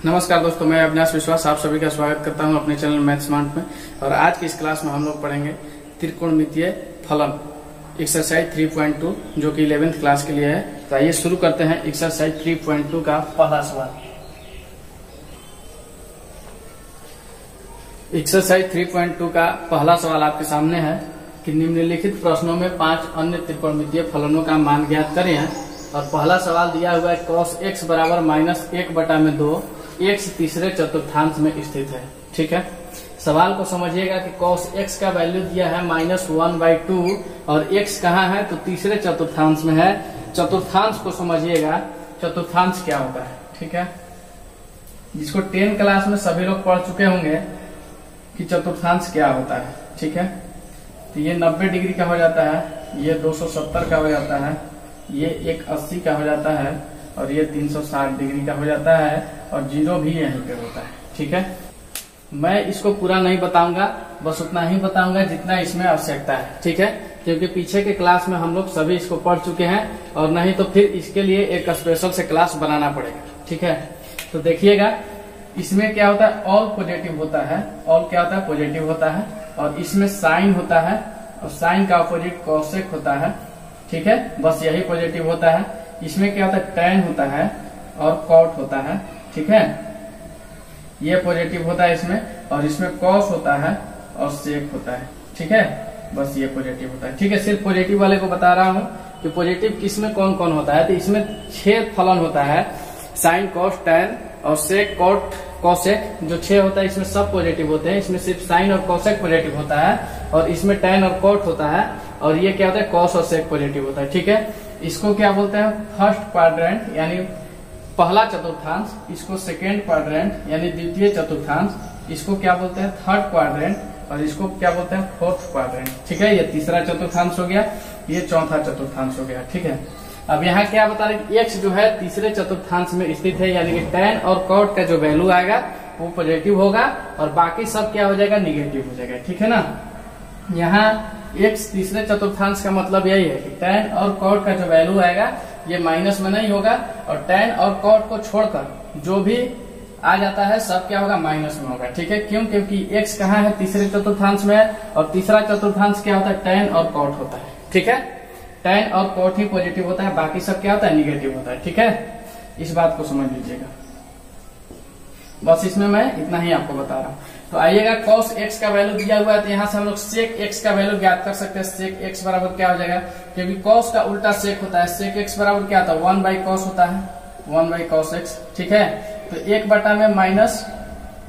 नमस्कार दोस्तों, मैं अविनाश विश्वास आप सभी का स्वागत करता हूं अपने चैनल मैथ स्मार्ट में। और आज की इस क्लास में हम लोग पढ़ेंगे त्रिकोणमितीय फलन एक्सरसाइज 3.2 जो कि 11th क्लास के लिए है। तो आइए शुरू करते हैं एक्सरसाइज 3.2 का पहला सवाल। एक्सरसाइज 3.2 का पहला सवाल आपके सामने है कि निम्नलिखित प्रश्नों में 5 अन्य त्रिकोणमितीय फलनों का मान ज्ञात करें। और पहला सवाल दिया हुआ है cos x बराबर -1/2 x तीसरे चतुर्थांश में स्थित है। ठीक है, सवाल को समझिएगा कि cos x का वैल्यू दिया है -1/2 और x कहाँ है तो तीसरे चतुर्थांश में है। चतुर्थांश को समझिएगा, चतुर्थांश क्या होता है। ठीक है, जिसको 10 क्लास में सभी लोग पढ़ चुके होंगे कि चतुर्थांश क्या होता है। ठीक है, तो ये 90 डिग्री का हो जाता है, ये 270 का हो जाता है, ये 180 का हो जाता है और ये 360 डिग्री का हो जाता है और जीरो भी यहीं पे होता है। ठीक है, मैं इसको पूरा नहीं बताऊंगा, बस उतना ही बताऊंगा जितना इसमें आवश्यकता है। ठीक है, क्योंकि पीछे के क्लास में हम लोग सभी इसको पढ़ चुके हैं और नहीं तो फिर इसके लिए एक स्पेशल से क्लास बनाना पड़ेगा। ठीक है, तो देखिएगा इसमें क्या होता है, ऑल पॉजिटिव होता है। ऑल क्या होता है, पॉजिटिव होता है। और इसमें साइन होता है और साइन का अपोजिट कॉसेक होता है। ठीक है, बस यही पॉजिटिव होता है। इसमें क्या होता है, टैन होता है और कॉट होता है। ठीक है, ये पॉजिटिव होता है इसमें, और इसमें कॉस होता है और सेक होता है। ठीक है, बस ये पॉजिटिव होता है। ठीक है, सिर्फ पॉजिटिव वाले को बता रहा हूँ कि पॉजिटिव किसमें कौन कौन होता है। तो इसमें 6 फलन होता है, साइन कॉस टैन और सेक कॉट कॉसेक, जो 6 होता है इसमें सब पॉजिटिव होते हैं। इसमें सिर्फ साइन और कॉसेक पॉजिटिव होता है और इसमें टैन और कॉट होता है और ये क्या होता है, कॉस और सेक पॉजिटिव होता है। ठीक है, इसको क्या बोलते हैं, फर्स्ट क्वाड्रेंट यानी पहला चतुर्थांश, इसको सेकेंड क्वाड्रेंट यानी द्वितीय चतुर्थांश, इसको क्या बोलते हैं थर्ड क्वाड्रेंट और इसको क्या बोलते हैं फोर्थ क्वाड्रेंट। ठीक है, ये तीसरा चतुर्थांश हो गया, ये चौथा चतुर्थांश हो गया। ठीक है, अब यहाँ क्या बता रहे कि x जो है तीसरे चतुर्थांश में स्थित है, यानी कि टैन और कॉट का जो वैल्यू आएगा वो पॉजिटिव होगा और बाकी सब क्या हो जाएगा, निगेटिव हो जाएगा। ठीक है ना, यहाँ x तीसरे चतुर्थांश का मतलब यही है कि टैन और कॉट का जो वैल्यू आएगा ये माइनस में नहीं होगा और टैन और कॉट को छोड़कर जो भी आ जाता है सब क्या होगा, माइनस में होगा। ठीक है, क्यों, क्योंकि x कहाँ है, तीसरे चतुर्थांश में है और तीसरा चतुर्थांश क्या होता है, टैन और कॉट होता है। ठीक है, टैन और कॉट ही पॉजिटिव होता है, बाकी सब क्या होता है, निगेटिव होता है। ठीक है, इस बात को समझ लीजिएगा, बस इसमें मैं इतना ही आपको बता रहा हूँ। तो आइएगा, cos x का वैल्यू दिया हुआ है तो यहाँ से हम लोग sec x का वैल्यू ज्ञात कर सकते हैं। sec x बराबर क्या हो जाएगा, क्योंकि cos का उल्टा sec होता है। sec x बराबर क्या होता है, 1/cos होता है, 1/cos x। ठीक है, तो 1 में माइनस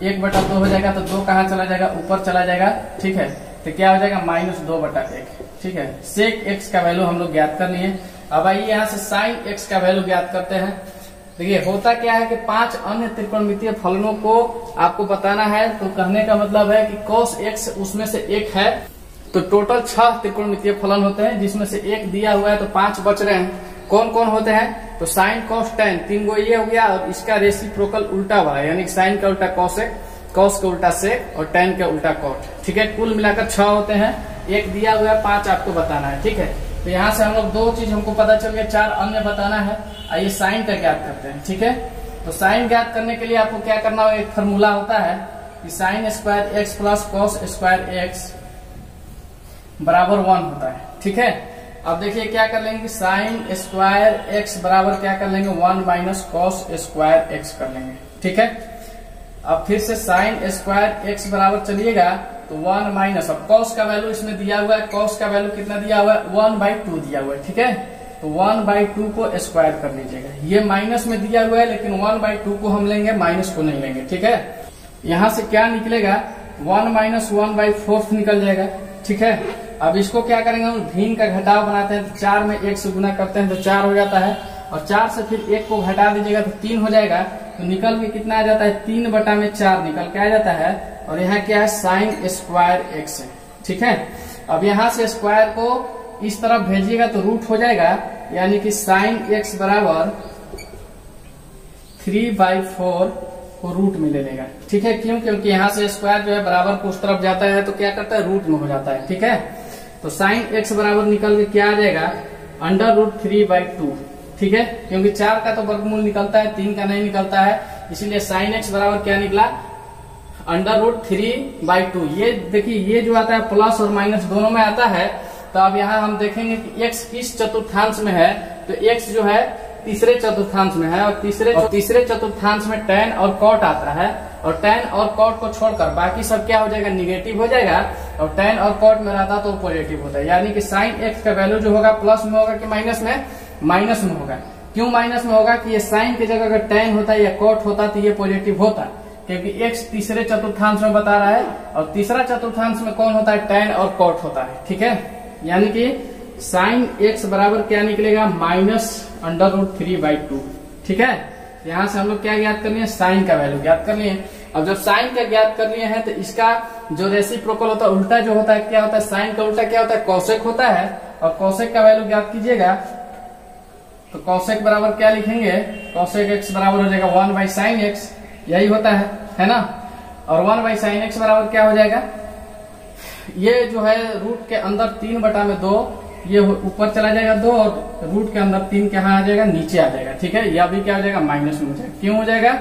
1/2 हो जाएगा, तो 2 कहाँ चला जाएगा, ऊपर चला जाएगा। ठीक है, तो क्या हो जाएगा, -2/1। ठीक है, sec x का वैल्यू हम लोग ज्ञात कर लिए। अब आइए यहाँ से sin x का वैल्यू ज्ञात करते हैं। देखिए होता क्या है कि 5 अन्य त्रिकोणमितीय फलनों को आपको बताना है। तो कहने का मतलब है कि cos x उसमें से एक है, तो टोटल 6 त्रिकोणमितीय फलन होते हैं, जिसमें से एक दिया हुआ है तो 5 बच रहे हैं। कौन कौन होते हैं, तो साइन कॉस टैन 3 गो ये हो गया और इसका रेसिप्रोकल उल्टा वाला, यानी साइन का उल्टा कॉसेक, कॉस का उल्टा सेक और टैन का उल्टा कॉट। ठीक है, कुल मिलाकर 6 होते हैं, एक दिया हुआ है, 5 आपको बताना है। ठीक है, तो यहाँ से हम लोग 2 चीज हमको पता चल गया, 4 अन्य बताना है। आइए साइन का ज्ञात करते हैं। ठीक है, तो साइन ज्ञात करने के लिए आपको क्या करना होगा, एक फॉर्मूला होता है कि sign square x plus cos square x बराबर 1 होता है। ठीक है, अब देखिए क्या कर लेंगे, साइन स्क्वायर एक्स बराबर क्या कर लेंगे, 1 - कॉस स्क्वायर एक्स कर लेंगे। ठीक है, अब फिर से साइन स्क्वायर एक्स बराबर चलिएगा तो 1 अब कॉस का वैल्यू इसमें दिया हुआ है, कॉस का वैल्यू कितना दिया हुआ है, 1/2 दिया हुआ है। ठीक है, तो 1/2 को स्क्वायर कर लीजिएगा। ये माइनस में दिया हुआ है लेकिन 1/2 को हम लेंगे, माइनस को नहीं लेंगे। ठीक है, यहाँ से क्या निकलेगा, 1 - 1/4 निकल जाएगा। ठीक है, अब इसको क्या करेंगे, हम भिन्न का घटाव बनाते हैं, तो 4 में 1 से गुना करते हैं तो 4 हो जाता है और 4 से फिर 1 को घटा दीजिएगा तो 3 हो जाएगा। तो निकल के कितना आ जाता है, 3/4 निकल के आ जाता है। और यहाँ क्या है, साइन स्क्वायर एक्स है। ठीक है, अब यहाँ से स्क्वायर को इस तरफ भेजिएगा तो रूट हो जाएगा, यानी कि साइन एक्स बराबर 3/4 को रूट में ले लेगा। ठीक है, क्यों, क्योंकि यहाँ से स्क्वायर जो है बराबर को उस तरफ जाता है तो क्या करता है, रूट में हो जाता है। ठीक है, तो साइन एक्स बराबर निकल के क्या आ जाएगा, √3/2। ठीक है, क्योंकि 4 का तो वर्गमूल निकलता है, 3 का नहीं निकलता है, इसीलिए साइन एक्स बराबर क्या निकला, √3/2। ये देखिए ये जो आता है प्लस और माइनस दोनों में आता है। तो अब यहाँ हम देखेंगे कि x किस चतुर्थांश में है, तो x जो है तीसरे चतुर्थांश में है, और तीसरे चतुर्थांश में tan और cot आता है, और tan और cot को छोड़कर बाकी सब क्या हो जाएगा, निगेटिव हो जाएगा, और tan और cot में रहता तो पॉजिटिव होता है। यानी कि साइन x का वैल्यू जो होगा प्लस में होगा कि माइनस में, माइनस में होगा। क्यों माइनस में होगा कि ये साइन की जगह अगर tan होता या cot होता तो ये पॉजिटिव होता, क्योंकि x तीसरे चतुर्थांश में बता रहा है, और तीसरा चतुर्थांश में कौन होता है, tan और cot होता है। ठीक है, यानी कि साइन x बराबर क्या निकलेगा, -√3/2। ठीक है, यहाँ से हम लोग क्या ज्ञात कर लिए, साइन का वैल्यू ज्ञात कर लिए। अब जब साइन का ज्ञात कर लिए हैं तो इसका जो रेसिप्रोकल होता है, उल्टा जो होता है, क्या होता है, साइन का उल्टा क्या होता है, कॉसेक होता है, और कॉसेक का वैल्यू ज्ञात कीजिएगा। तो कॉसेक बराबर क्या लिखेंगे, कॉसेक x बराबर हो जाएगा 1/sin x, यही होता है ना। और 1/sin x बराबर क्या हो जाएगा, ये जो है रूट के अंदर 3/2, ये ऊपर चला जाएगा 2, और रूट के अंदर 3 कहाँ आ जाएगा, नीचे आ जाएगा। ठीक है, यह भी क्या हो जाएगा, माइनस में हो जाएगा। क्यों हो जाएगा,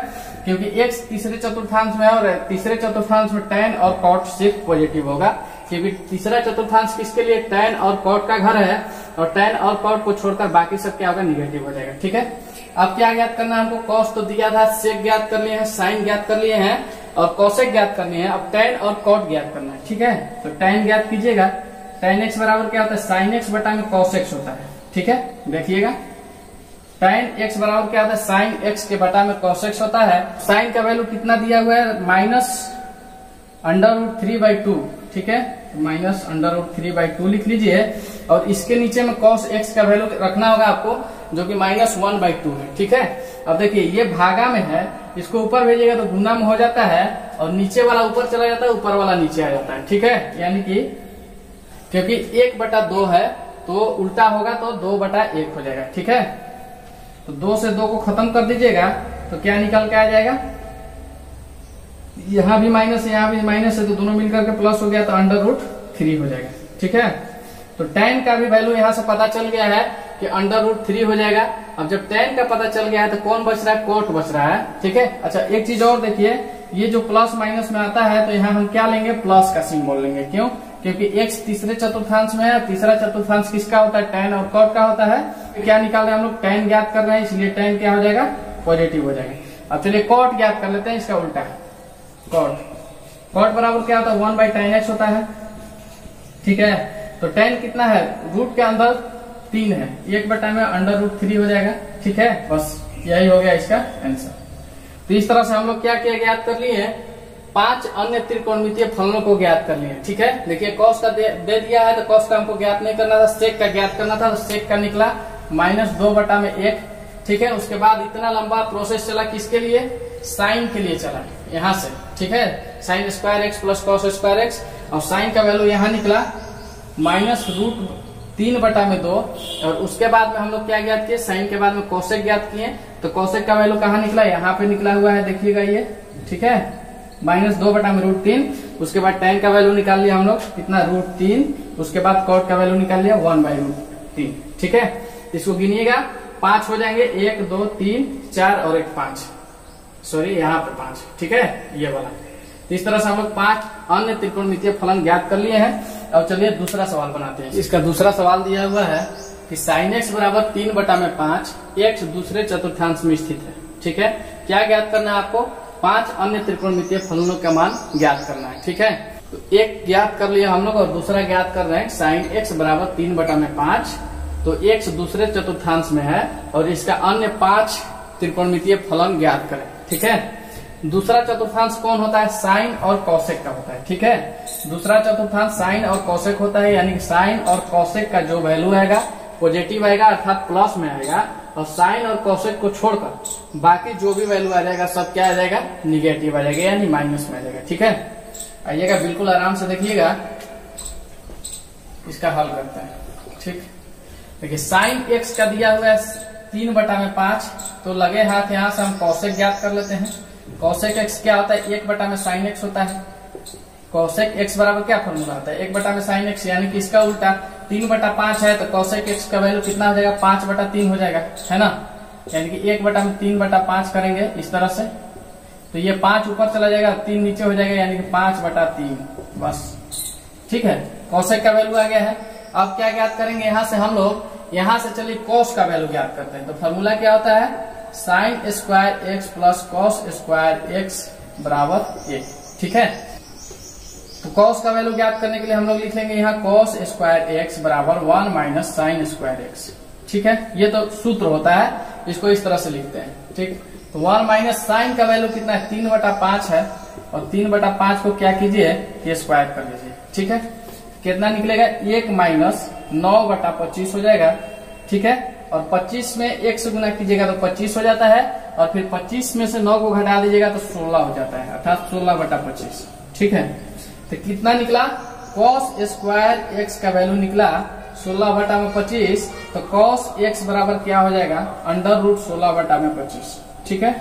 क्योंकि x तीसरे चतुर्थांश में है, और तीसरे चतुर्थांश में tan और cot सिर्फ पॉजिटिव होगा, क्योंकि तीसरा चतुर्थांश किसके लिए, tan और cot का घर है, और tan और cot को छोड़कर बाकी सब क्या होगा, निगेटिव हो जाएगा। ठीक है, अब क्या ज्ञात करना है हमको, कॉस तो दिया था, सेक ज्ञात कर लिए हैं, साइन ज्ञात कर लिए हैं, और कॉसेक ज्ञात करनी है। अब tan और cot ज्ञात करना है। ठीक है, तो tan ज्ञात कीजिएगा, tan x बराबर क्या होता है, sin x बटा में cos x होता है। ठीक है, देखिएगा tan x बराबर क्या होता है, sin x के बटा में cos x होता है। sin का वैल्यू कितना दिया हुआ है, -√3/2। ठीक है, -√3/2 लिख लीजिए, और इसके नीचे में cos x का वैल्यू रखना होगा आपको, जो कि -1/2 है। ठीक है, अब देखिए ये भागा में है, इसको ऊपर भेजिएगा तो गुना में हो जाता है, और नीचे वाला ऊपर चला जाता है, ऊपर वाला नीचे आ जाता है। ठीक है, यानी कि क्योंकि 1/2 है तो उल्टा होगा तो 2/1 हो जाएगा। ठीक है, तो 2 से 2 को खत्म कर दीजिएगा तो क्या निकल के आ जाएगा, यहाँ भी माइनस है, यहाँ भी माइनस है, तो दोनों मिलकर के प्लस हो गया, तो √3 हो जाएगा। ठीक है, तो tan का भी वैल्यू यहाँ से पता चल गया है कि √3 हो जाएगा। अब जब tan का पता चल गया है तो कौन बच रहा है, cot बच रहा है। ठीक है, अच्छा एक चीज और देखिए, ये जो प्लस माइनस में आता है तो यहाँ हम क्या लेंगे, प्लस का सिंबल लेंगे। क्यों, क्योंकि x तीसरे चतुर्थांश में है, तीसरा चतुर्थांश किसका होता है, tan और cot का होता है। क्या निकाल रहे हैं हम लोग, tan ज्ञात कर रहे हैं, इसलिए tan क्या हो जाएगा, पॉजिटिव हो जाएगा। अब चलिए cot ज्ञात कर लेते हैं, इसका उल्टा cot बराबर क्या होता है, 1/tan x होता है। ठीक है, तो tan कितना है, रूट के अंदर 3 है, 1/में √3 हो जाएगा। ठीक है, बस यही हो गया इसका आंसर। तो इस तरह से हम लोग क्या क्या ज्ञात कर लिए, 5 अन्य त्रिकोणमितीय फलनों को ज्ञात कर लिए। ठीक है, देखिए cos का दे दिया है, तो cos का हमको ज्ञात नहीं करना था, sec का ज्ञात करना था, तो sec का निकला -2/1। ठीक है, उसके बाद इतना लंबा प्रोसेस चला किसके लिए, साइन के लिए चला, यहाँ से। ठीक है, sin² x + cos² x, और साइन का वैल्यू यहाँ निकला -√3/2, और उसके बाद में हम लोग क्या ज्ञात किए, साइन के बाद में कॉसेक ज्ञात किए, तो कॉसेक का वैल्यू कहाँ निकला, यहाँ पे निकला हुआ है, देखिएगा ये। ठीक है, -2/√3, उसके बाद tan का वैल्यू निकाल लिया हम लोग कितना, √3, उसके बाद cot का वैल्यू निकाल लिया 1/√3। ठीक है, इसको गिनिएगा, 5 हो जाएंगे, 1 2 3 4 और 1 5, सॉरी यहाँ पे 5। ठीक है, ये वाला। तो इस तरह से हम लोग 5 अन्य त्रिकोणमितीय फलन ज्ञात कर लिए हैं। अब चलिए दूसरा सवाल बनाते हैं। इसका दूसरा सवाल दिया हुआ है कि sin x बराबर 3/5, x दूसरे चतुर्थांश में स्थित है। ठीक है, क्या ज्ञात करना है आपको, 5 अन्य त्रिकोणमितीय फलनों का मान ज्ञात करना है। ठीक है, तो एक ज्ञात कर लिया हम लोग, और दूसरा ज्ञात कर रहे हैं sin x बराबर 3/5, तो x दूसरे चतुर्थांश में है, और इसका अन्य 5 त्रिकोणमितीय फलन ज्ञात करें। ठीक है, दूसरा चतुर्थांश कौन होता है, साइन और कॉसेक का होता है। ठीक है, दूसरा चतुर्थांश साइन और कॉसेक होता है, यानी कि साइन और कॉसेक का जो वैल्यू आएगा पॉजिटिव आएगा, अर्थात प्लस में आएगा, और साइन और कॉसेक को छोड़कर बाकी जो भी वैल्यू आ जाएगा सब क्या आ जाएगा, निगेटिव आ जाएगा, यानी माइनस में आ जाएगा। ठीक है, आइएगा बिल्कुल आराम से देखिएगा, इसका हल करते हैं। ठीक, देखिए साइन x का दिया हुआ है 3/5, तो लगे हाथ यहाँ से हम कॉसेक ज्ञात कर लेते हैं। कॉसेक x क्या होता है, 1/sin x होता है। कॉसेक x बराबर क्या फॉर्मूला होता है, 1/sin x, यानी कि इसका उल्टा 3/5 है, तो कॉसेक x का वैल्यू कितना हो जाएगा, 5/3 हो जाएगा, है ना। यानी कि 1/3/5 करेंगे इस तरह से, तो ये 5 ऊपर चला जाएगा, 3 नीचे हो जाएगा, यानी कि 5/3 बस। ठीक है, कोसेक का वैल्यू आ गया है। अब क्या ज्ञात करेंगे यहाँ से हम लोग, यहाँ से चलिए कॉस का वैल्यू ज्ञात करते हैं। तो फॉर्मूला क्या होता है, sign square x plus cos square x बराबर 1। ठीक है, तो कॉस का वैल्यू ज्ञात करने के लिए हम लोग लिख लेंगे यहाँ कॉस स्क्वायर एक्स बराबर 1 माइनस साइन स्क्वायर एक्स। ठीक है, ये तो सूत्र होता है, इसको इस तरह से लिखते हैं। ठीक, तो 1 माइनस साइन का वैल्यू कितना है, 3/5 है, और 3/5 को क्या कीजिए, ये स्क्वायर कर लीजिए। ठीक है, कितना निकलेगा, 1 माइनस 9/25 हो जाएगा। ठीक है, और 25 में 1 से गुना कीजिएगा तो 25 हो जाता है, और फिर 25 में से 9 को घटा दीजिएगा तो 16 हो जाता है, अर्थात 16/25। ठीक है, तो कितना निकला, कॉस स्क्वायर एक्स का वैल्यू निकला 16/25। तो कॉस एक्स बराबर क्या हो जाएगा, √16/25। ठीक है,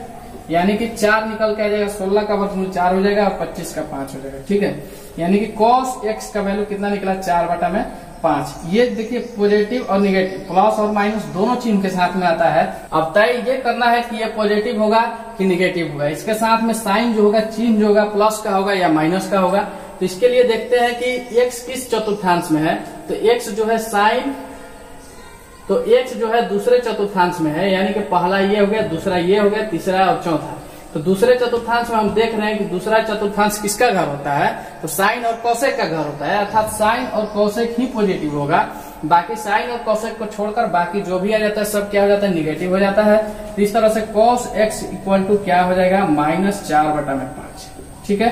यानी कि 4 निकल के आ जाएगा, 16 का वर्गमूल 4 हो जाएगा और 25 का 5 हो जाएगा। ठीक है, यानी कि कॉस एक्स का वैल्यू कितना निकला, 4/5। ये देखिए पॉजिटिव और निगेटिव, प्लस और माइनस दोनों चिन्ह के साथ में आता है। अब तय ये करना है कि ये पॉजिटिव होगा कि निगेटिव होगा। इसके साथ में साइन जो होगा, चिन्ह जो होगा, प्लस का होगा या माइनस का होगा। तो इसके लिए देखते हैं कि x किस चतुर्थांश में है। तो x जो है साइन, तो x जो है दूसरे चतुर्थांश में है, यानी कि पहला ये हो गया, दूसरा ये हो गया, तीसरा और चौथा। तो दूसरे चतुर्थांश में हम देख रहे हैं कि दूसरा चतुर्थांश किसका घर होता है, तो साइन और कौशिक का घर होता है, अर्थात साइन और कौशिक ही पॉजिटिव होगा। बाकी साइन और कौशिक को छोड़कर बाकी जो भी आ जाता है सब क्या हो जाता है, निगेटिव हो जाता है। तो इस तरह से cos x इक्वल टू क्या हो जाएगा, -4/5। ठीक है,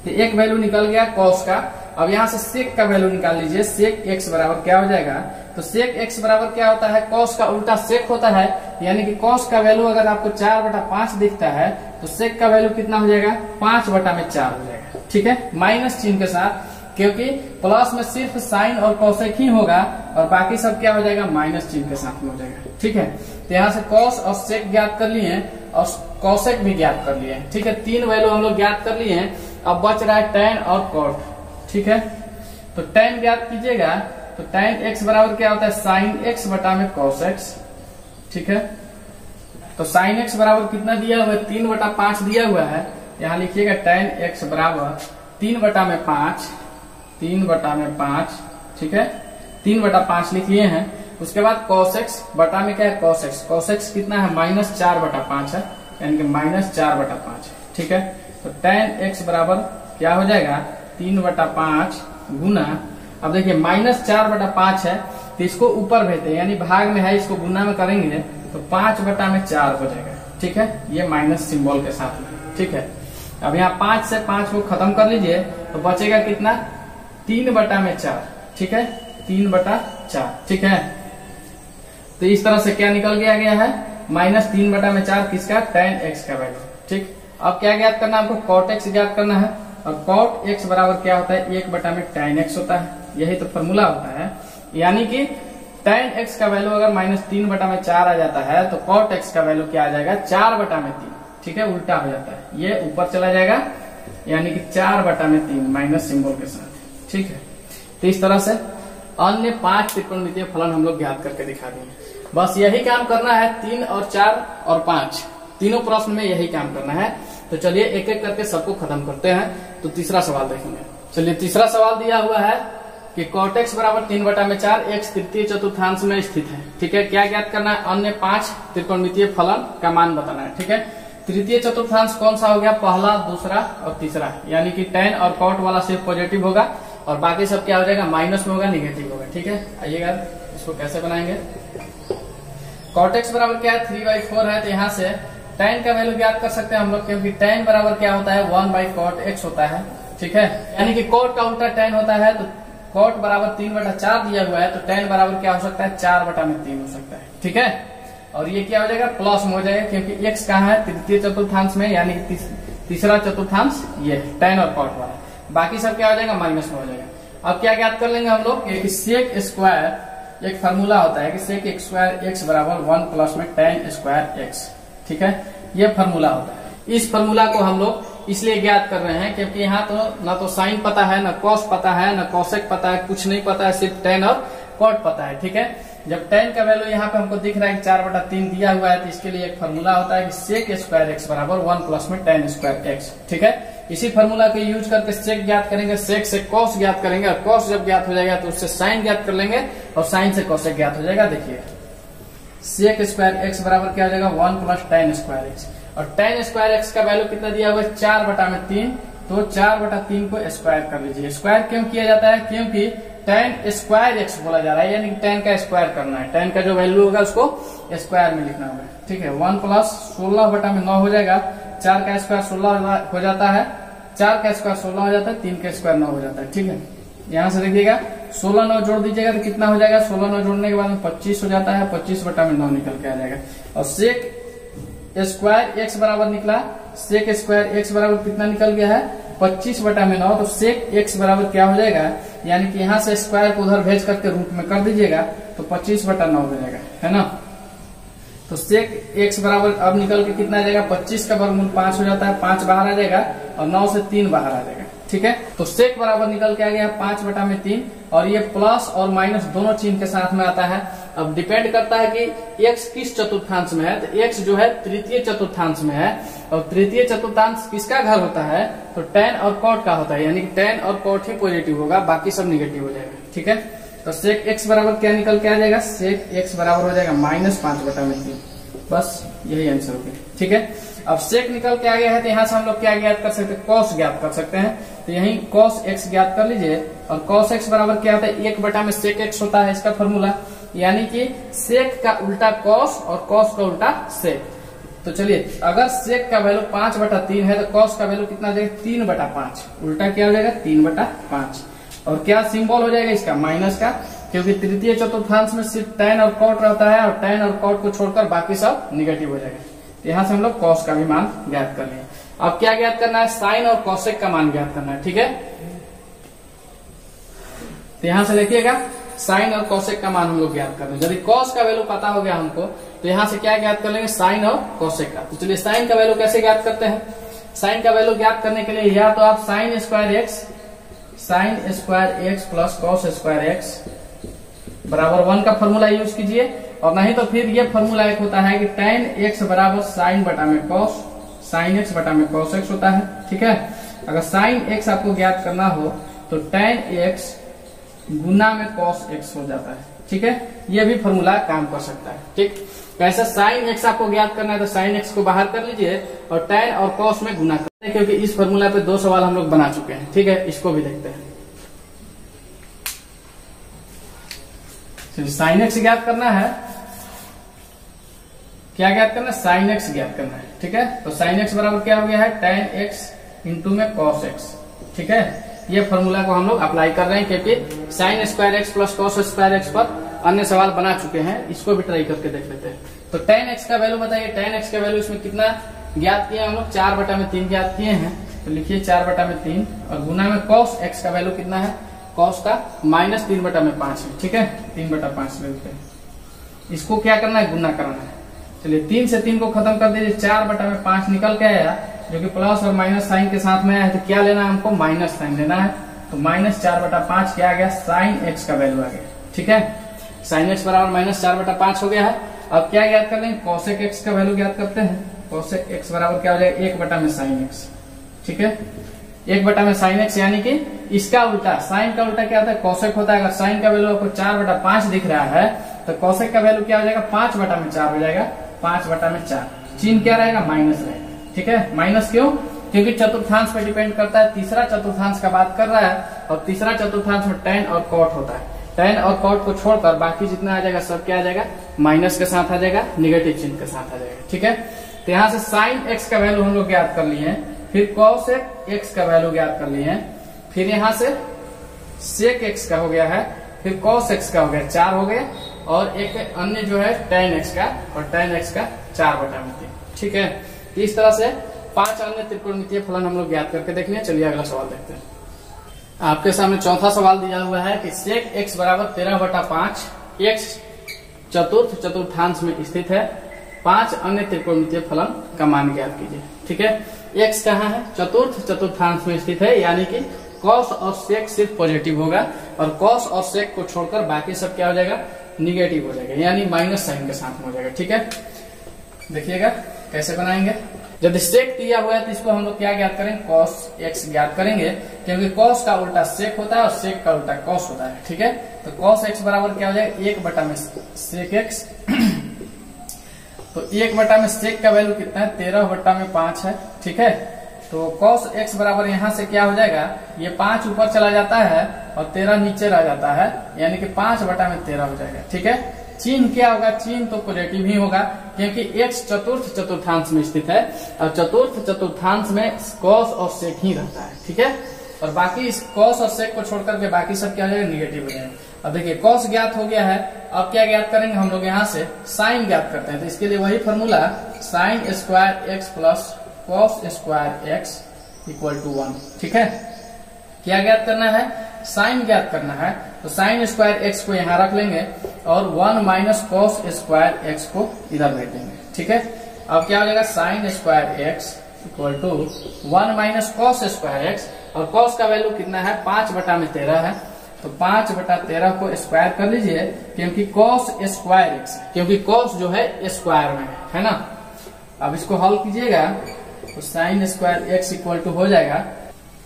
तो एक वैल्यू निकल गया cos का। अब यहाँ से sec का वैल्यू निकाल लीजिए, sec x बराबर क्या हो जाएगा, तो sec x बराबर क्या होता है, cos का उल्टा sec होता है, यानी कि cos का वैल्यू अगर आपको 4/5 दिखता है तो sec का वैल्यू कितना हो जाएगा, 5/4 हो जाएगा। ठीक है, माइनस चिन्ह के साथ, क्योंकि प्लस में सिर्फ साइन और कौशिक ही होगा और बाकी सब क्या हो जाएगा, माइनस चिन्ह के साथ में हो जाएगा। ठीक है, तो यहाँ से cos और sec ज्ञात कर लिए और कौशिक भी ज्ञात कर लिए। ठीक है, 3 वैल्यू हम लोग ज्ञात कर लिए। अब बच रहा है tan और cot। ठीक है, तो tan ज्ञात कीजिएगा, तो tan x बराबर क्या होता है, sin x बटा में cos x। ठीक है, तो sin x बराबर कितना दिया हुआ है, 3/5 दिया हुआ है। यहाँ लिखिएगा tan x बराबर 3/5, 3/5। ठीक है, 3/5 लिख लिए हैं। उसके बाद cos x बटा में क्या है, cos x। cos x कितना है, -4/5 है, यानी कि -4/5। ठीक है, तो tan x बराबर क्या हो जाएगा, 3/5 गुना, अब देखिए -4/5 है तो इसको ऊपर भेजते हैं, यानी भाग में है, इसको गुना में करेंगे तो 5/4 हो जाएगा। ठीक है, ये माइनस सिंबल के साथ में। ठीक है, अब यहाँ 5 से 5 को खत्म कर लीजिए तो बचेगा कितना, 3/4। ठीक है, 3/4। ठीक है, तो इस तरह से क्या निकल गया है, -3/4 किसका, tan x का वैल्यू। ठीक, अब क्या ज्ञात करना है, आपको cot x ज्ञात करना है, और cot x बराबर क्या होता है, 1/tan x होता है। यही तो फॉर्मूला होता है, यानी कि tan x का वैल्यू अगर -3/4 आ जाता है तो cot x का वैल्यू क्या आ जाएगा, 4/3। ठीक है, उल्टा हो जाता है, ये ऊपर चला जाएगा, यानी कि 4/3 माइनस सिंबल के साथ। ठीक है, तो इस तरह से अन्य 5 त्रिकोणमितीय फलन हम लोग ज्ञात करके दिखा देंगे। बस यही काम करना है, 3 और 4 और 5 तीनों प्रश्न में यही काम करना है। तो चलिए एक एक करके सबको खत्म करते हैं। तो तीसरा सवाल देखेंगे। चलिए, तीसरा सवाल दिया हुआ है कि cot x बराबर 3/4, x तृतीय चतुर्थांश में स्थित है। ठीक है, क्या ज्ञात करना है, अन्य 5 त्रिकोणमितीय फलन का मान बताना है। ठीक है, तृतीय चतुर्थांश कौन सा हो गया, पहला, दूसरा और तीसरा, यानी कि tan और cot वाला सिर्फ पॉजिटिव होगा और बाकी सब क्या हो जाएगा, माइनस में होगा, निगेटिव होगा। ठीक है, आइएगा इसको कैसे बनाएंगे। cot x बराबर क्या है, 3/4 है, तो यहाँ से tan का वैल्यू ज्ञात कर सकते हैं हम लोग, क्योंकि tan बराबर क्या होता है, 1/cot x होता है। ठीक है, यानी कि cot का उल्टा tan होता है, तो cot बराबर 3/4 दिया हुआ है, तो tan बराबर क्या हो सकता है, 4/3 हो सकता है। ठीक है, और ये क्या हो जाएगा, प्लस में हो जाएगा, क्योंकि x कहाँ है, तृतीय चतुर्थांश में, यानी कि तीसरा चतुर्थांश ये tan और cot वाला, बाकी सब क्या हो जाएगा, माइनस में हो जाएगा। अब क्या ज्ञात कर लेंगे हम लोग, sec स्क्वायर, एक फार्मूला होता है कि sec स्क्वायर x बराबर 1 प्लस में tan स्क्वायर x। ठीक है, ये फार्मूला होता है। इस फार्मूला को हम लोग इसलिए ज्ञात कर रहे हैं क्योंकि यहाँ तो ना तो साइन पता है, ना cos पता है, ना कौशिक पता है, कुछ नहीं पता है, सिर्फ tan और cot पता है। ठीक है, जब tan का वैल्यू यहाँ पे हमको दिख रहा है कि 4/3 दिया हुआ है, तो इसके लिए एक फॉर्मूला होता है कि सेक स्क्वायर एक्स बराबर 1 प्लस में tan स्क्वायर एक्स। ठीक है, इसी फॉर्मूला के यूज करके सेक ज्ञात करेंगे, सेक से कॉस ज्ञात करेंगे, और कॉस जब ज्ञात हो जाएगा तो उससे साइन ज्ञात कर लेंगे, और साइन से कॉसेक ज्ञात हो जाएगा। देखिए सेक स्क्वायर एक्स बराबर क्या हो जाएगा 1 प्लस tan स्क्वायर एक्स, और tan स्क्वायर एक्स का वैल्यू कितना दिया हुआ है 4/3, तो 4/3 को स्क्वायर कर लीजिए। स्क्वायर क्यों किया जाता है, क्योंकि tan स्क्वायर एक्स बोला जा रहा है, यानी tan का स्क्वायर करना है, tan का जो वैल्यू होगा उसको स्क्वायर में लिखना होगा। ठीक है, 1 प्लस 16/9 हो जाएगा, 4 का स्क्वायर 16 हो जाता है, 4 का स्क्वायर 16 हो जाता है, 3 का स्क्वायर 9 हो जाता है। ठीक है, यहाँ से देखिएगा 16 9 जोड़ दीजिएगा तो कितना हो जाएगा, 16 9 जोड़ने के बाद में 25 हो जाता है, 25/9 निकल के आ जाएगा। और सेक स्क्वायर एक्स बराबर निकला, सेक स्क्वायर एक्स बराबर कितना निकल गया है 25/9, तो सेक एक्स बराबर क्या हो जाएगा, यानी कि यहाँ से स्क्वायर को उधर भेज करके रूट में कर दीजिएगा तो 25/9 हो जाएगा, है ना। तो सेक एक्स बराबर अब निकल के कितना आ जाएगा, 25 का वर्गमूल 5 हो जाता है, 5 बाहर आ जाएगा और 9 से 3 बाहर आ जाएगा। ठीक है, तो सेक बराबर निकल के आ गया 5/3, और ये प्लस और माइनस दोनों चिन्ह के साथ में आता है। अब डिपेंड करता है कि x किस चतुर्थांश में है, तो x जो है तृतीय चतुर्थांश में है, और तृतीय चतुर्थांश किसका घर होता है, तो tan और cot का होता है, यानी कि tan और cot ही पॉजिटिव होगा, बाकी सब निगेटिव हो जाएगा। ठीक है, तो सेक x बराबर क्या निकल के आ जाएगा, सेक x बराबर हो जाएगा -5/3, बस यही आंसर हो गया। ठीक है, अब सेक निकल के आ गया है, तो यहाँ से हम लोग क्या ज्ञात कर सकते हैं, कॉस ज्ञात कर सकते हैं। तो यही कॉस एक्स ज्ञात कर लीजिए, और कॉस एक्स बराबर क्या होता है 1 में सेक एक्स होता है इसका फॉर्मूला, यानी कि सेक का उल्टा कॉस और कॉस का उल्टा सेक। तो चलिए, अगर सेक का वैल्यू 5/3 है तो कॉस का वैल्यू कितना हो जाएगा 3/5, उल्टा क्या हो जाएगा 3/5, और क्या सिंबल हो जाएगा इसका माइनस का, क्योंकि तृतीय चतुर्थांश में सिर्फ tan और cot रहता है, और tan और cot को छोड़कर बाकी सब निगेटिव हो जाएगा। यहाँ से हम लोग कॉस का भी मान ज्ञात कर लिए। अब क्या ज्ञात करना है, साइन और कॉसेक का मान ज्ञात करना है। ठीक है, तो यहाँ से देखिएगा साइन और कॉसेक का मान हम लोग ज्ञात कर रहे हैं। यदि कॉस का वैल्यू पता हो गया हमको, तो यहाँ से क्या ज्ञात कर लेंगे, साइन और कॉसेक का। तो चलिए साइन का वैल्यू कैसे ज्ञात करते हैं, साइन का वैल्यू ज्ञात करने के लिए या तो आप sign square x plus cos square x बराबर 1 का फॉर्मूला यूज कीजिए, और नहीं तो फिर ये फॉर्मूला एक होता है कि tan x बराबर साइन बटा में कॉस, साइन x बटा में कॉस x होता है। ठीक है, अगर साइन x आपको ज्ञात करना हो तो tan x गुना में कॉस x हो जाता है। ठीक है, ये भी फॉर्मूला काम कर सकता है। ठीक, कैसे साइन x आपको ज्ञात करना है तो साइन x को बाहर कर लीजिए और tan और कॉस में गुना करते हैं, क्योंकि इस फॉर्मूला पे 2 सवाल हम लोग बना चुके हैं। ठीक है, इसको भी देखते हैं। साइन एक्स ज्ञात करना है, क्या ज्ञात करना है, साइन एक्स ज्ञात करना है। ठीक है, तो साइन एक्स बराबर क्या हो गया है tan x इंटू में कॉस एक्स। ठीक है, ये फॉर्मूला को हम लोग अप्लाई कर रहे हैं, क्योंकि sign square x plus cos square x पर अन्य सवाल बना चुके हैं, इसको भी ट्राई करके देख लेते हैं। तो tan x का वैल्यू बताइए, tan x का वैल्यू इसमें कितना ज्ञात किया हम लोग 4/3 ज्ञात किए हैं, तो लिखिए 4/3, और गुना में कॉस एक्स का वैल्यू कितना है, कॉस का -3/5 है। ठीक है, 3/5 लेते हैं, इसको क्या करना है, गुना करना है। चलिए 3 से 3 को खत्म कर दीजिए, 4/5 निकल के आया, जो कि प्लस और माइनस साइन के साथ में है, तो क्या लेना है हमको, माइनस साइन लेना है। तो -4/5 क्या आ गया, साइन एक्स का वैल्यू आ गया। ठीक है, साइन एक्स बराबर -4/5 हो गया है। अब क्या ज्ञात कर लेंगे, कॉसेक एक्स का वैल्यू ज्ञात करते हैं। कॉसेक एक्स बराबर क्या हो जाएगा 1 में साइन एक्स। ठीक है, 1 में साइन एक्स, यानी कि इसका उल्टा, साइन का उल्टा क्या होता है, कॉसेक होता है। अगर साइन का वैल्यू आपको 4/5 दिख रहा है तो कॉसेक का वैल्यू क्या हो जाएगा 5/4 हो जाएगा, 5/4। चिन्ह क्या रहेगा, माइनस रहेगा। ठीक है, माइनस क्यों, क्योंकि चतुर्थांश पे डिपेंड करता है, तीसरा चतुर्थांश का बात कर रहा है, और तीसरा चतुर्थांश में tan और cot होता है। tan और cot को छोड़कर बाकी जितना आ जाएगा सब क्या आ जाएगा, माइनस के साथ आ जाएगा, निगेटिव चिन्ह के साथ आ जाएगा। ठीक है, तो यहाँ से साइन एक्स का वैल्यू हम लोग ज्ञात कर लिए हैं, फिर कॉसेक एक्स का वैल्यू ज्ञात कर लिए हैं, फिर यहाँ से सेक एक्स का हो गया है, फिर कॉस एक्स का हो गया, 4 हो गए, और एक अन्य जो है tan x का, और tan x का 4/3। ठीक है, इस तरह से 5 अन्य त्रिकोणमितीय फलन हम लोग ज्ञात करके देख लिए। चलिए अगला सवाल देखते हैं। आपके सामने चौथा सवाल दिया हुआ है कि सेक x बराबर 13/5, x चतुर्थ चतुर्थांश में स्थित है, 5 अन्य त्रिकोणमितीय फलन का मान ज्ञात कीजिए। ठीक है, x कहाँ है, चतुर्थ चतुर्थांश में स्थित है, यानी कि कॉस और सेक सिर्फ पॉजिटिव होगा, और कॉस और सेक को छोड़कर बाकी सब क्या हो जाएगा, निगेटिव हो जाएगा, यानी माइनस साइन के साथ में हो जाएगा। ठीक है, देखिएगा कैसे बनाएंगे। यदि सेक दिया हुआ है तो इसको हम लोग क्या ज्ञात करेंगे, cos x ज्ञात करेंगे, क्योंकि cos का उल्टा सेक होता है और सेक का उल्टा cos होता है। ठीक है, तो cos x बराबर क्या हो जाएगा, 1 बटा में सेक x। तो 1 बटा में सेक का वैल्यू कितना है, 13 बटा में 5 है। ठीक है, तो cos x बराबर यहाँ से क्या हो जाएगा, ये 5 ऊपर चला जाता है और 13 नीचे रह जाता है, यानी कि 5 बटा में 13 हो जाएगा। ठीक है, चिन्ह क्या होगा, चिन्ह तो पॉजिटिव ही होगा, क्योंकि x चतुर्थ चतुर्थांश में स्थित है और चतुर्थ चतुर्थांश में cos और sec ही रहता है। ठीक है, और बाकी इस cos और sec को छोड़कर के बाकी सब क्या हो जाएगा, निगेटिव हो जाएगा। अब देखिए cos ज्ञात हो गया है, अब क्या ज्ञात करेंगे हम लोग, यहाँ से sin ज्ञात करते हैं। तो इसके लिए वही formula sin square x plus cos square x equal to 1। ठीक है, क्या ज्ञात करना है, साइन ज्ञात करना है, तो साइन स्क्वायर एक्स को यहाँ रख लेंगे और 1 माइनस कॉस स्क्वायर एक्स को इधर भेज देंगे। ठीक है, अब क्या हो जाएगा, sine square x equal to 1 minus cos square x, और कॉस का वैल्यू कितना है, 5 बटा में 13 है, तो 5 बटा 13 को स्क्वायर कर लीजिए, क्योंकि कॉस स्क्वायर एक्स, क्योंकि कॉस जो है स्क्वायर में है ना। अब इसको हल कीजिएगा तो sine square x equal to हो जाएगा,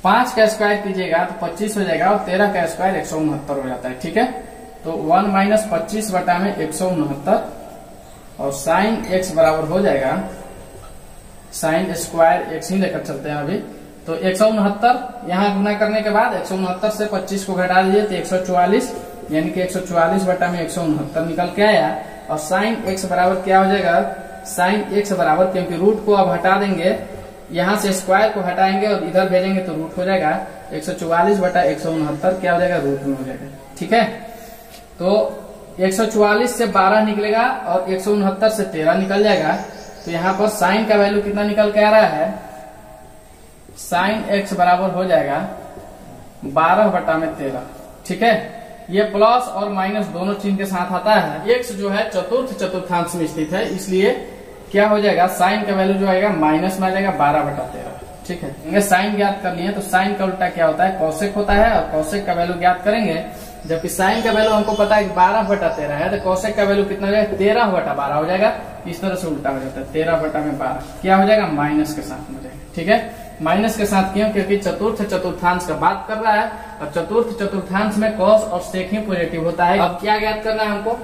5 का स्क्वायर कीजिएगा तो 25 हो जाएगा और 13 का स्क्वायर 169 हो जाता है। ठीक है, तो 1 माइनस 25 बटा में 169 और साइन एक्स बराबर हो जाएगा, साइन स्क्वायर एक्स ही लेकर चलते हैं अभी, तो 169 यहाँ गुना करने के बाद 169 से 25 को घटा दीजिए तो 144, यानी कि 144 बटा में 169 निकल के आया। और साइन एक्स बराबर क्या हो जाएगा, साइन एक्स बराबर, क्योंकि रूट को अब हटा देंगे, यहाँ से स्क्वायर को हटाएंगे और इधर भेजेंगे तो रूट हो जाएगा, 144 बटा 169 क्या हो जाएगा, रूट में हो जाएगा। ठीक है, तो 144 से 12 निकलेगा और 169 से 13 निकल जाएगा, तो यहाँ पर साइन का वैल्यू कितना निकल के आ रहा है, साइन एक्स बराबर हो जाएगा 12 बटा में 13। ठीक है, ये प्लस और माइनस दोनों चिन्ह के साथ आता है। एक्स जो है चतुर्थ चतुर्थांश में स्थित है, इसलिए क्या हो जाएगा, साइन का वैल्यू जो आएगा माइनस में आ जाएगा 12 बटा 13। ठीक है, साइन ज्ञात कर लिए तो साइन का उल्टा क्या होता है, कॉसेक होता है, और कॉसेक का वैल्यू ज्ञात करेंगे, जबकि साइन का वैल्यू हमको पता है 12 बटा 13 है, तो कॉसेक का वैल्यू कितना हो जाएगा, 13 बटा 12 हो जाएगा। इस तरह से उल्टा हो जाता है, 13 बटा में 12 क्या हो जाएगा, माइनस के साथ हो जाएगा। ठीक है, माइनस के साथ क्यों, क्योंकि चतुर्थ चतुर्थांश का बात कर रहा है, और चतुर्थ चतुर्थांश में कॉस और सेक ही पॉजिटिव होता है। अब क्या ज्ञात करना है हमको,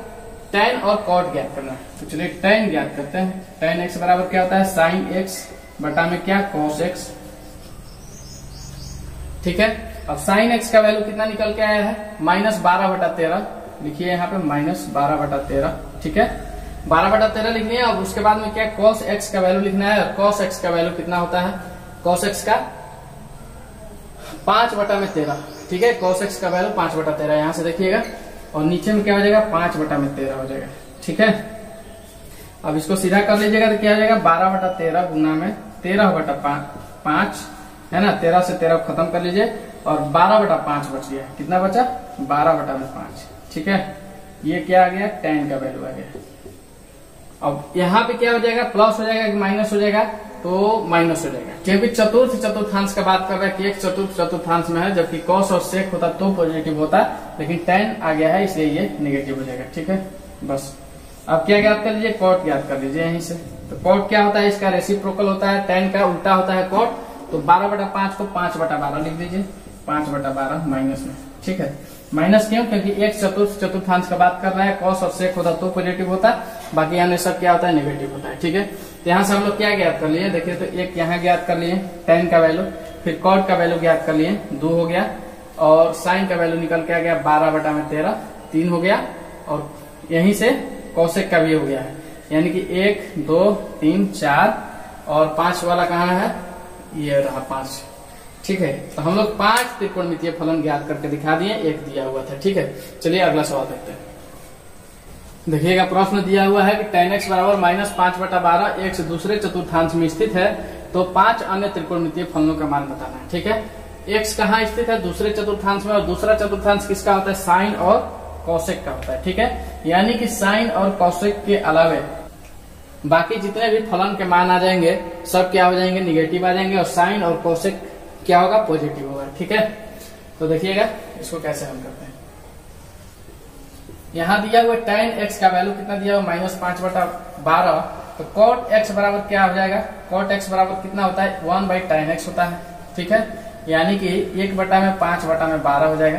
tan और cot ज्ञात करना है, तो चलिए tan ज्ञात करते हैं। tan x बराबर क्या होता है, sin x बटा में क्या, cos x। ठीक है, अब sin x का वैल्यू कितना निकल के आया है, माइनस 12 बटा 13, लिखिए यहाँ पे माइनस 12 बटा 13। ठीक है, 12 बटा 13 लिखनी है, और उसके बाद में क्या, cos x का वैल्यू लिखना है, और cos x का वैल्यू कितना होता है, cos x का 5 बटा में 13। ठीक है, cos x का वैल्यू 5 बटा 13, यहाँ से देखिएगा, और नीचे में क्या हो जाएगा, 5 बटा में 13 हो जाएगा। ठीक है, अब इसको सीधा कर लीजिएगा तो क्या हो जाएगा, 12 बटा 13 गुना में 13 बटा 5 है ना, 13 से 13 खत्म कर लीजिए, और 12 बटा 5 बच गया, कितना बचा, 12 बटा में 5। ठीक है, ये क्या आ गया, tan का वैल्यू आ गया। अब यहाँ पे क्या हो जाएगा, प्लस हो जाएगा कि माइनस हो जाएगा, तो माइनस हो जाएगा, क्योंकि चतुर्थ चतुर्थांश का बात कर रहा है कि एक चतुर्थ चतुर्थांश में है, जबकि cos और sec होता तो पॉजिटिव होता, लेकिन tan आ गया है इसलिए ये नेगेटिव हो जाएगा। ठीक है, बस अब क्या ज्ञात कर लीजिए, cot ज्ञात कर लीजिए यहीं से। तो cot क्या होता है, इसका रेसिप्रोकल होता है, tan का उल्टा होता है cot, तो 12 बटा 5 को 5 बटा 12 लिख दीजिए, 5 बटा 12 माइनस में। ठीक है, माइनस क्यों, क्योंकि एक चतुर्थ चतुर्थांश का बात कर रहा है, cos और sec होता तो पॉजिटिव होता, बाकी अन्य सब क्या होता है, नेगेटिव होता है। ठीक है, तो यहाँ से हम लोग क्या ज्ञात कर लिए, देखिए तो एक यहाँ ज्ञात कर लिए tan का वैल्यू, फिर cot का वैल्यू ज्ञात कर लिए 2 हो गया, और sin का वैल्यू निकल के आ गया 12 बटा में 13 3 हो गया, और यहीं से cosec का भी हो गया है, यानी कि 1 2 3 4 और 5 वाला कहाँ है, ये रहा 5। ठीक है, तो हम लोग 5 त्रिकोणमितीय फलन ज्ञात करके दिखा दिए, एक दिया हुआ था। ठीक है, चलिए अगला सवाल देखते हैं। देखिएगा प्रश्न दिया हुआ है कि tan x बराबर माइनस 5 बटा 12 x दूसरे चतुर्थांश में स्थित है, तो 5 अन्य त्रिकोणमितीय फलनों का मान बताना है। ठीक है, x कहाँ स्थित है, दूसरे चतुर्थांश में, और दूसरा चतुर्थांश किसका होता है, साइन और कॉसेक का होता है। ठीक है, यानी कि साइन और कॉसेक के अलावे बाकी जितने भी फलन के मान आ जाएंगे सब क्या हो जाएंगे, निगेटिव आ जाएंगे, और साइन और कॉसेक क्या होगा, पॉजिटिव होगा। ठीक है, तो देखिएगा इसको कैसे हल करते हैं। यहाँ दिया हुआ tan x का वैल्यू कितना दिया हुआ -5/12, तो cot x बराबर क्या हो जाएगा, cot x बराबर कितना होता है 1/tan x होता है। ठीक है, यानी कि 1/5/12 हो जाएगा,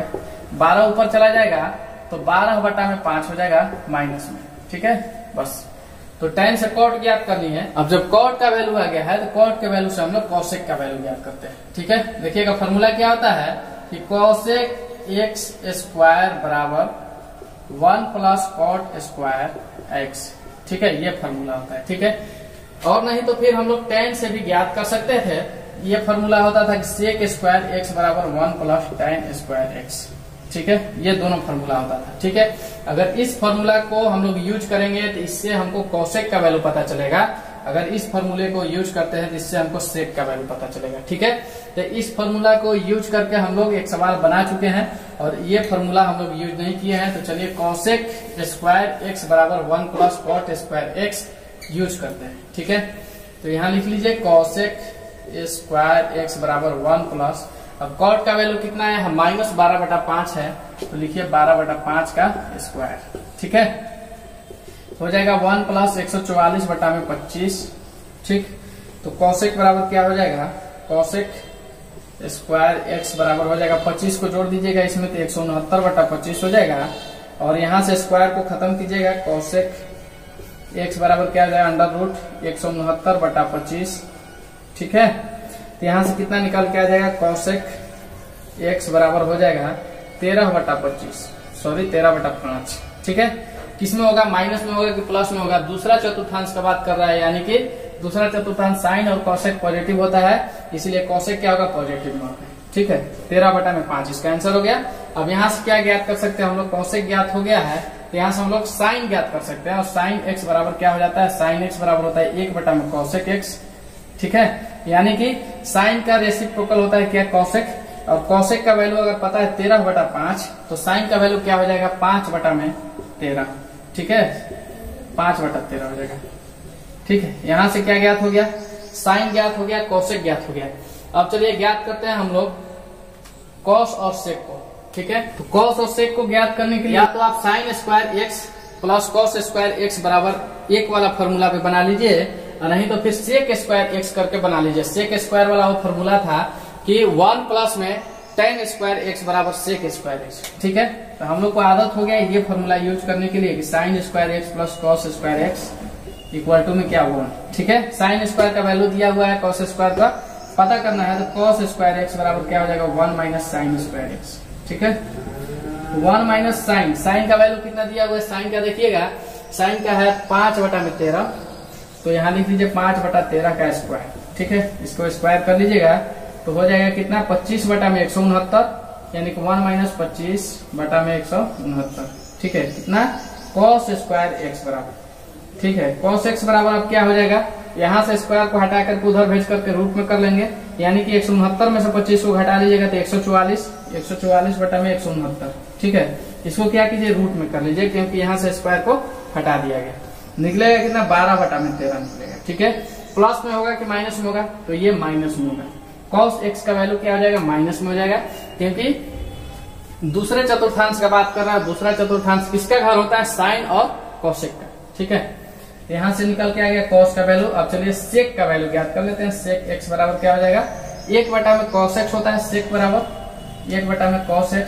12 ऊपर चला जाएगा तो 12/5 हो जाएगा माइनस में। ठीक है, बस तो tan से cot ज्ञात करनी है। अब जब cot का वैल्यू आ गया है तो cot के वैल्यू से हम लोग cosec का वैल्यू ज्ञात करते हैं। ठीक है, देखिएगा फॉर्मूला क्या होता है कि cosec x स्क्वायर बराबर 1 + cot स्क्वायर x। ठीक है, ये फॉर्मूला होता है। ठीक है, और नहीं तो फिर हम लोग tan से भी ज्ञात कर सकते थे। ये फॉर्मूला होता था कि sec स्क्वायर x बराबर 1 + tan स्क्वायर x। ठीक है, ये दोनों फॉर्मूला होता था। ठीक है, अगर इस फॉर्मूला को हम लोग यूज करेंगे तो इससे हमको cosec का वैल्यू पता चलेगा। अगर इस फॉर्मूले को यूज करते हैं तो इससे हमको sec का वैल्यू पता चलेगा। ठीक है, तो इस फॉर्मूला को यूज करके हम लोग एक सवाल बना चुके हैं और ये फॉर्मूला हम लोग यूज नहीं किए हैं। तो चलिए cosec स्क्वायर x बराबर 1 + cot स्क्वायर x यूज करते हैं। ठीक है, तो यहाँ लिख लीजिए cosec स्क्वायर x बराबर 1 +, अब cot का वैल्यू कितना है -12/5 है, तो लिखिए 12/5 का स्क्वायर। ठीक है, हो जाएगा 1 + 144/25। ठीक, तो cosec बराबर क्या हो जाएगा, cosec स्क्वायर x बराबर हो जाएगा 25 को जोड़ दीजिएगा इसमें तो 169/25 हो जाएगा, और यहाँ से स्क्वायर को खत्म कीजिएगा। cosec x बराबर क्या हो जाएगा √169/25। ठीक है, तो यहाँ से कितना निकल के आ जाएगा, cosec x बराबर हो जाएगा 13/5। ठीक है, किसमें होगा, माइनस में होगा कि प्लस में होगा, दूसरा चतुर्थांश का बात कर रहा है, यानी कि दूसरा चतुर्थांश साइन और cosec पॉजिटिव होता है, इसलिए cosec क्या होगा, पॉजिटिव में होगा। ठीक है, 13/5 इसका आंसर हो गया। अब यहाँ से क्या ज्ञात कर सकते हैं हम लोग, cosec ज्ञात हो गया है तो यहाँ से हम लोग साइन ज्ञात कर सकते हैं, और साइन x बराबर क्या हो जाता है, साइन x बराबर होता है 1/cosec x। ठीक है, यानी कि साइन का रेसिप्रोकल होता है क्या, cosec, और cosec का वैल्यू अगर पता है 13/5 तो साइन का वैल्यू क्या हो जाएगा 5/13। ठीक है, 5/13 हो जाएगा। ठीक है, यहाँ से क्या ज्ञात हो गया, साइन ज्ञात हो गया, cosec ज्ञात हो गया। अब चलिए ज्ञात करते हैं हम लोग cos और sec को। ठीक है, तो cos और sec को ज्ञात करने के लिए या तो आप sin square x + cos square x बराबर 1 वाला फॉर्मूला पे बना लीजिए, और नहीं तो फिर sec स्क्वायर x करके बना लीजिए। sec स्क्वायर वाला वो फॉर्मूला था कि 1 + में tan स्क्वायर x बराबर sec स्क्वायर x। ठीक है, तो हम लोग को आदत हो गया ये फॉर्मूला यूज करने के लिए कि sin square x + cos square x equal to में क्या हुआ। ठीक है, sin स्क्वायर का वैल्यू दिया हुआ है, cos स्क्वायर का पता करना है, तो cos स्क्वायर x बराबर क्या हो जाएगा 1 - sin स्क्वायर x। ठीक है, 1 - sin का वैल्यू कितना दिया हुआ है, sin का देखिएगा, sin का है 5/13, तो यहाँ लिख लीजिए 5/13 का स्क्वायर। ठीक है, इसको स्क्वायर कर लीजिएगा तो हो जाएगा कितना 25/169, यानी कि 1 - 25/169। ठीक है, कितना cos स्क्वायर x बराबर। ठीक है, cos x बराबर अब क्या हो जाएगा, यहाँ से स्क्वायर को हटा करके उधर भेज करके रूट में कर लेंगे, यानी कि 169 में से 25 को घटा लीजिएगा तो 144, 144/169। ठीक है, इसको क्या कीजिए, रूट में कर लीजिए, क्योंकि यहाँ से स्क्वायर को हटा दिया गया, निकलेगा कितना 12/13 निकलेगा। ठीक है, प्लस में होगा कि माइनस में होगा, तो ये माइनस में होगा। cos x का वैल्यू क्या हो जाएगा, माइनस में हो जाएगा, क्योंकि दूसरे चतुर्थांश का बात कर रहा है। दूसरा चतुर्थांश किसका घर होता है, साइन और cosec का। ठीक है, यहाँ से निकल के आ गया cos का वैल्यू। अब चलिए sec का वैल्यू ज्ञात कर लेते हैं। sec x बराबर क्या हो जाएगा, 1/cos x होता है, sec बराबर 1/cos x,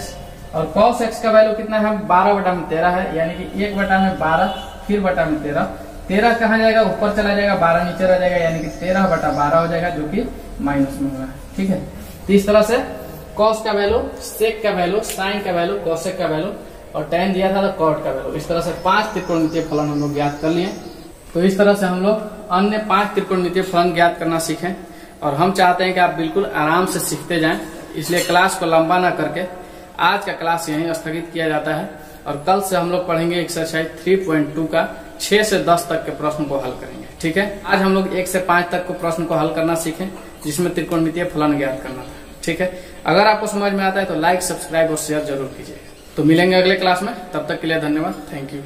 और cos x का वैल्यू कितना है 12/13 है, यानी कि 1/12 फिर /13। 13 कहाँ जाएगा, ऊपर चला जाएगा, 12 नीचे रह जाएगा, यानी कि 13/12 हो जाएगा, जो कि माइनस में होगा। ठीक है, तो इस तरह से cos का वैल्यू, sec का वैल्यू, sin का वैल्यू, cosec का वैल्यू, और tan दिया था तो cot का वैल्यू। इस तरह से 5 त्रिकोणमितीय फलन हम लोग ज्ञात कर लिए। तो इस तरह से हम लोग अन्य 5 त्रिकोणमितीय फलन ज्ञात करना सीखें, और हम चाहते हैं कि आप बिल्कुल आराम से सीखते जाएं, इसलिए क्लास को लंबा ना करके आज का क्लास यहीं स्थगित किया जाता है, और कल से हम लोग पढ़ेंगे एक्सरसाइज 3.2 का 6 से 10 तक के प्रश्न को हल करेंगे। ठीक है, आज हम लोग 1 से 5 तक को प्रश्न को हल करना सीखें, जिसमें त्रिकोणमितीय फलन ज्ञात करना था। ठीक है, अगर आपको समझ में आता है तो लाइक, सब्सक्राइब और शेयर जरूर कीजिए। तो मिलेंगे अगले क्लास में, तब तक के लिए धन्यवाद, थैंक यू।